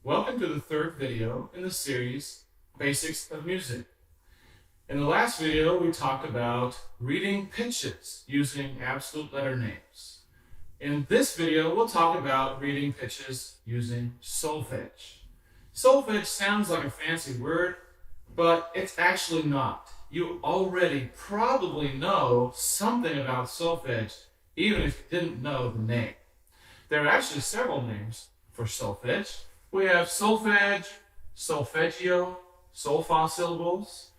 Welcome to the third video in the series, Basics of Music. In the last video, we talked about reading pitches using absolute letter names. In this video, we'll talk about reading pitches using solfège. Solfège sounds like a fancy word, but it's actually not. You already probably know something about solfège, even if you didn't know the name. There are actually several names for solfège. We have solfège, solfeggio, sol-fa syllables.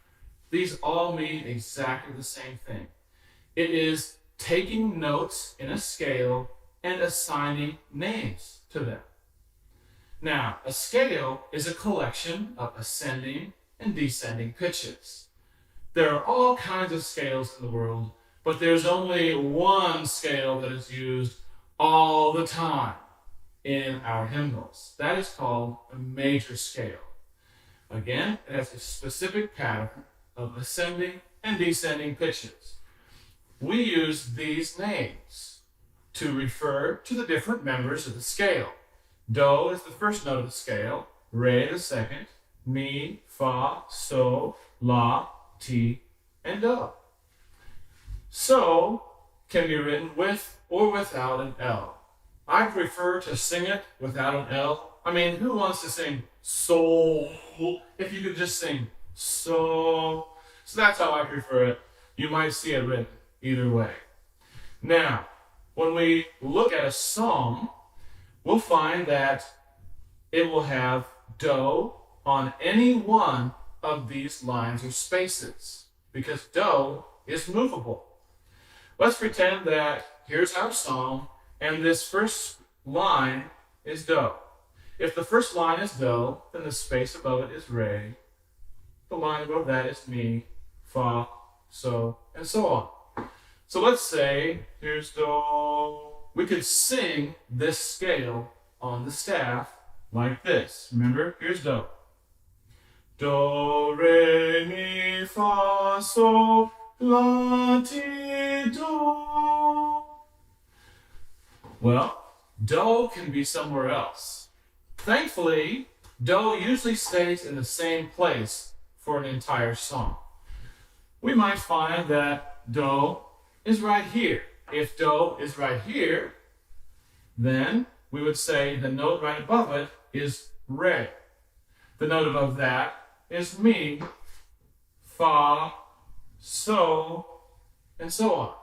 These all mean exactly the same thing. It is taking notes in a scale and assigning names to them. Now, a scale is a collection of ascending and descending pitches. There are all kinds of scales in the world, but there's only one scale that is used all the time in our hymnals. That is called a major scale. Again, it has a specific pattern of ascending and descending pitches. We use these names to refer to the different members of the scale. Do is the first note of the scale, re the second, mi, fa, so, la, ti, and do. So can be written with or without an L. I prefer to sing it without an L. I mean, who wants to sing so if you could just sing so? So that's how I prefer it. You might see it written either way. Now, when we look at a song, we'll find that it will have do on any one of these lines or spaces because do is movable. Let's pretend that here's our song and this first line is do. If the first line is do, then the space above it is re. The line above that is mi, fa, so, and so on. So let's say here's do. We could sing this scale on the staff like this. Remember, here's do. Do, re, mi, fa, so, la, ti, do. Well, do can be somewhere else. Thankfully, do usually stays in the same place for an entire song. We might find that do is right here. If do is right here, then we would say the note right above it is re. The note above that is mi, fa, so, and so on.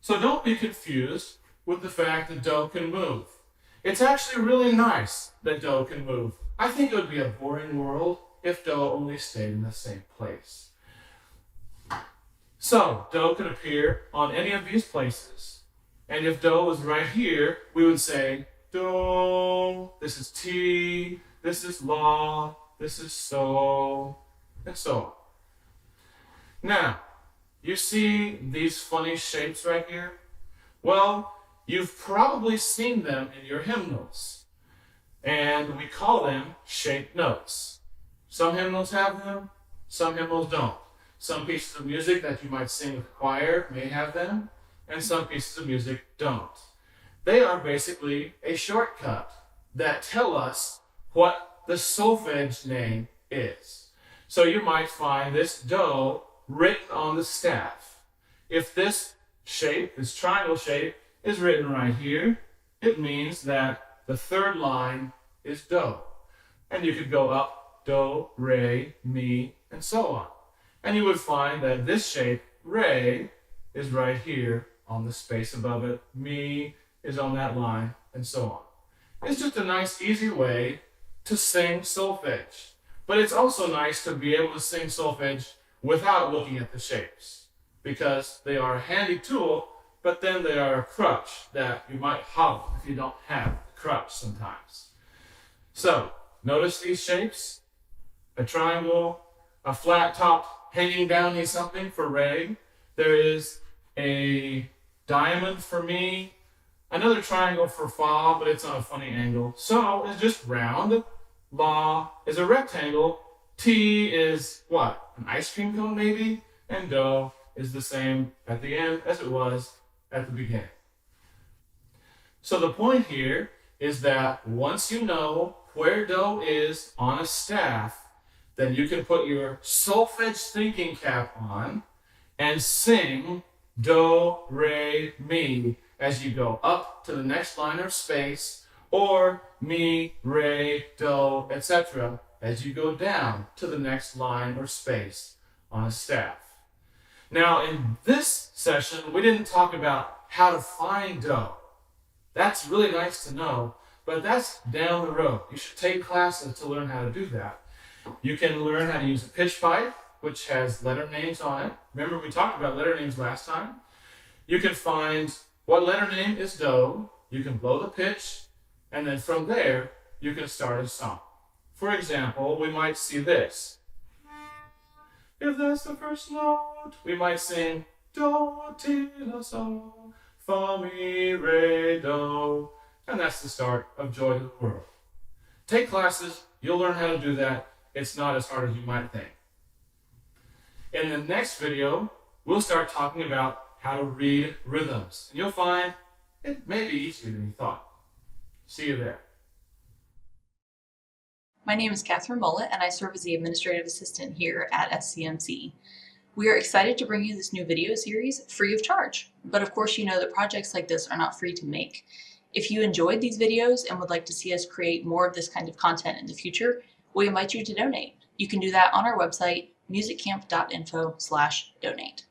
So don't be confused with the fact that do can move. It's actually really nice that do can move. I think it would be a boring world if do only stayed in the same place. So, do can appear on any of these places. And if do was right here, we would say do, this is ti, this is la, this is so, and so on. Now, you see these funny shapes right here? Well, you've probably seen them in your hymnals, and we call them shaped notes. Some hymnals have them, some hymnals don't. Some pieces of music that you might sing with the choir may have them, and some pieces of music don't. They are basically a shortcut that tell us what the solfège name is. So you might find this do written on the staff. If this shape, this triangle shape, is written right here, it means that the third line is do. And you could go up do, re, mi, and so on. And you would find that this shape, re, is right here on the space above it, mi is on that line, and so on. It's just a nice, easy way to sing solfège. But it's also nice to be able to sing solfège without looking at the shapes, because they are a handy tool, but then they are a crutch that you might hobble if you don't have a crutch sometimes. So, notice these shapes? A triangle, a flat top hanging down needs something for re. There is a diamond for mi, another triangle for fa, but it's on a funny angle. So it's just round. La is a rectangle. Ti is what? An ice cream cone maybe? And do is the same at the end as it was at the beginning. So the point here is that once you know where do is on a staff, then you can put your solfège thinking cap on and sing do, re, mi as you go up to the next line of space, or mi, re, do, etc. as you go down to the next line or space on a staff. Now, in this session, we didn't talk about how to find do. That's really nice to know, but that's down the road. You should take classes to learn how to do that. You can learn how to use a pitch pipe, which has letter names on it. Remember, we talked about letter names last time. You can find what letter name is do. You can blow the pitch, and then from there, you can start a song. For example, we might see this. If that's the first note, we might sing do, ti, la, sol, fa, mi, re, do. And that's the start of Joy to the World. Take classes, you'll learn how to do that. It's not as hard as you might think. In the next video, we'll start talking about how to read rhythms. And you'll find it may be easier than you thought. See you there. My name is Catherine Mullet, and I serve as the Administrative Assistant here at SCMC. We are excited to bring you this new video series free of charge. But of course, you know that projects like this are not free to make. If you enjoyed these videos and would like to see us create more of this kind of content in the future, we invite you to donate. You can do that on our website, musiccamp.info/donate.